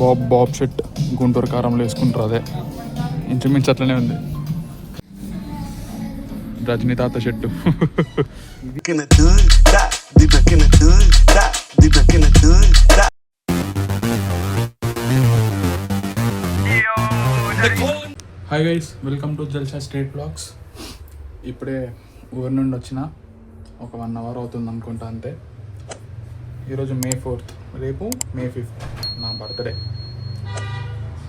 Bob షెట్ గుంటూరు కారంలో వేసుకుంటారు. అదే ఇంచుమించు అట్లనే ఉంది. రజనీ తాత షెట్టు. Hi guys, welcome to Jalsa street blogs. ఇప్పుడే ఊరి నుండి వచ్చిన ఒక 1 అవర్ అవుతుంది అనుకుంటా, అంతే. ఈరోజు May 4th, రేపు May 5th నా బర్త్డే.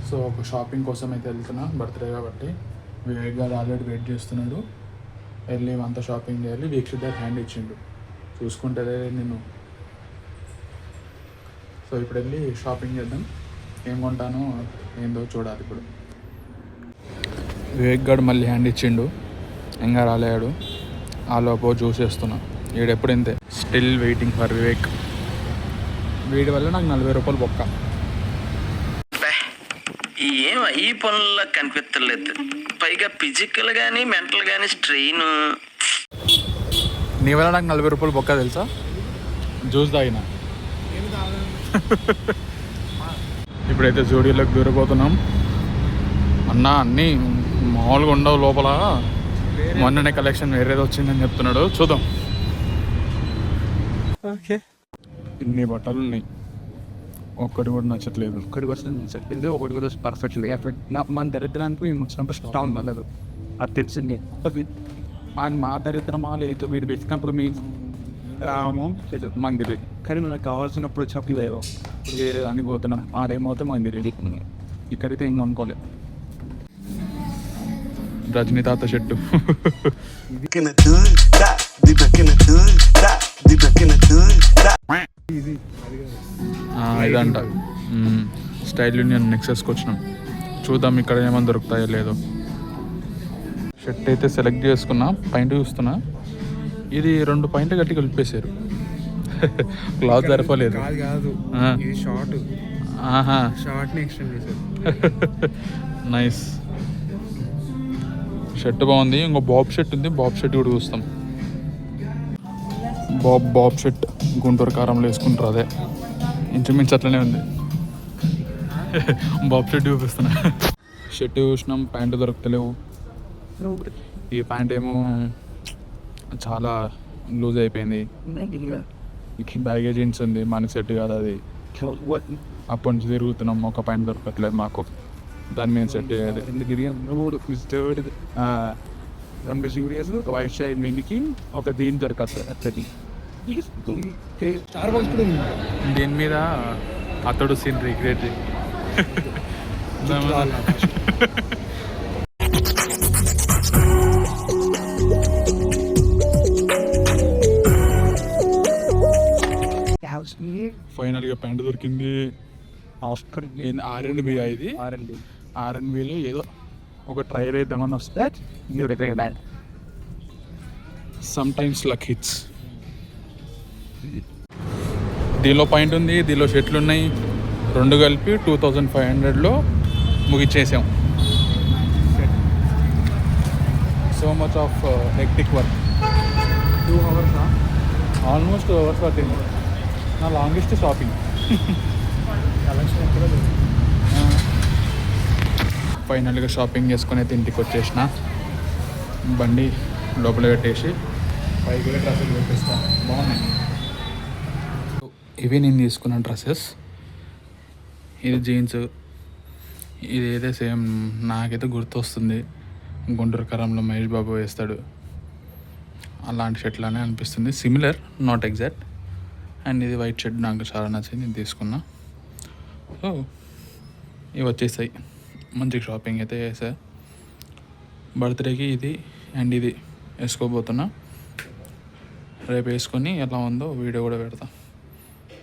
సో ఒక షాపింగ్ కోసం అయితే వెళ్తున్నా, బర్త్డే కాబట్టి. వివేక్ గారు ఆల్రెడీ వెయిట్ చేస్తున్నాడు. వెళ్ళి అంతా షాపింగ్ చేయాలి. వీక్షిత్ గారు హ్యాండ్ ఇచ్చిండు, చూసుకుంటే నేను. సో ఇప్పుడు వెళ్ళి షాపింగ్ చేద్దాం. ఏం కొంటానో ఏందో చూడాలి ఇప్పుడు. వివేక్ గారు మళ్ళీ హ్యాండ్ ఇచ్చిండు, ఇంకా రాలేడు. ఆ లోపు జ్యూస్ వేస్తున్నా. వీడెప్పుడు ఇంతే, స్టిల్ వెయిటింగ్ ఫర్ వివేక్. వీడి వల్ల నాకు 40 రూపాయలు బొక్క. ఏం ఈ పనుల్లో కనిపించలేదు, పైగా ఫిజికల్ కానీ మెంటల్ కానీ స్ట్రెయిన్. నీ వల్ల నాకు 40 రూపాయలు బొక్క తెలుసా? జ్యూస్ తాగిన. ఇప్పుడైతే జూడియోలోకి దూరిపోతున్నాం. అన్న అన్నీ మామూలుగా ఉండవు, లోపల మొన్ననే కలెక్షన్ వేరేది వచ్చిందని చెప్తున్నాడు. చూద్దాం. ఓకే, ఇన్ని బట్టలు ఉన్నాయి, ఒక్కటి కూడా నచ్చట్లేదు. ఒకటి కోసం నచ్చట్లేదు, ఒకటి కూడా పర్ఫెక్ట్ లేదు. మన దరిద్రానికి మేము వచ్చినప్పుడు స్ట్రాంగ్ అవ్వలేదు, అది తెలిసింది. మా దరిద్రమా లేదు, మీరు పెట్టినప్పుడు మీ రామో లేదు మాకు తెలియదు. కానీ మనకు కావాల్సినప్పుడు చెప్పలేదు, వేరే అని పోతున్నాం. ఆడేమవుతే మాకు తెలియదు. ఇక్కడైతే ఏం అనుకోలేదు. రజనీ తాత షెట్టు. ఇదంట స్టైల్ యూనియన్ నెక్సెస్కి వచ్చినాం. చూద్దాం ఇక్కడ ఏమైనా దొరుకుతాయో లేదో. షర్ట్ అయితే సెలెక్ట్ చేసుకున్నా, పాయింట్ చూస్తున్నా. ఇది 2 పాయింట్లు గట్టి కలిపేశారు. క్లాత్ సరిపోలేదు. నైస్. షర్ట్ బాగుంది. ఇంకో బాబ్ షర్ట్ ఉంది, బాబ్ షర్ట్ కూడా చూస్తాం. బాబ్ షర్ట్ గుంటూరు కారంలో వేసుకుంటారు. అదే ఇంచుమించు అట్లనే ఉంది. బాబ్ షర్ట్ చూపిస్తున్నా. షర్ట్ చూసినాం, ప్యాంటు దొరకలేవు. ఈ ప్యాంట్ ఏమో చాలా లూజ్ అయిపోయింది. బ్యాగేజ్ జీన్స్ ఉంది, మనకి సెట్ కాదు అది. అప్పటి నుంచి తిరుగుతున్నాం, ఒక ప్యాంట్ దొరకట్లేదు మాకు. దాని మీద సెట్ చేయాలి. వైట్ షైడ్ మీదకి ఒక దీని దొరకదు. దీని మీద అతడు సీన్ రిగ్రెట్. ఫైనల్గా ప్యాంట్ దొరికింది. R&B ఇది. R&Bలో ఏదో ఒక ట్రై వేద్దామని వస్తే సమ్ టైమ్స్ లక్ హిట్స్. దీనిలో పాయింట్ ఉంది, దీనిలో షర్ట్లు ఉన్నాయి. 2 కలిపి 2500లో ముగిచ్చేసాం. So much of hectic work. 2 hours, almost 2 hours పట్టింది. నా లాంగెస్ట్ షాపింగ్. ఫైనల్గా షాపింగ్ చేసుకుని అయితే ఇంటికి వచ్చేసిన. బండి లోపల పెట్టేసి పైకి డ్రెస్సులు పెట్టేస్తా. బాగున్నాయి. ఇవి నేను తీసుకున్న డ్రెస్సెస్. ఇది జీన్స్, ఇది ఏదో సేమ్ నాకైతే గుర్తొస్తుంది, గుంటూరు కారంలో మహేష్ బాబు వేస్తాడు అలాంటి షర్ట్లానే అనిపిస్తుంది. Similar, not exact. అండ్ ఇది వైట్ షర్ట్ నాకు చాలా నచ్చింది, నేను తీసుకున్నా. సో ఇవి వచ్చేసాయి. మంచి షాపింగ్ అయితే చేసా. బర్త్డేకి ఇది అండ్ ఇది వేసుకోబోతున్నా. రేపు వేసుకొని ఎలా ఉందో వీడియో కూడా పెడతా.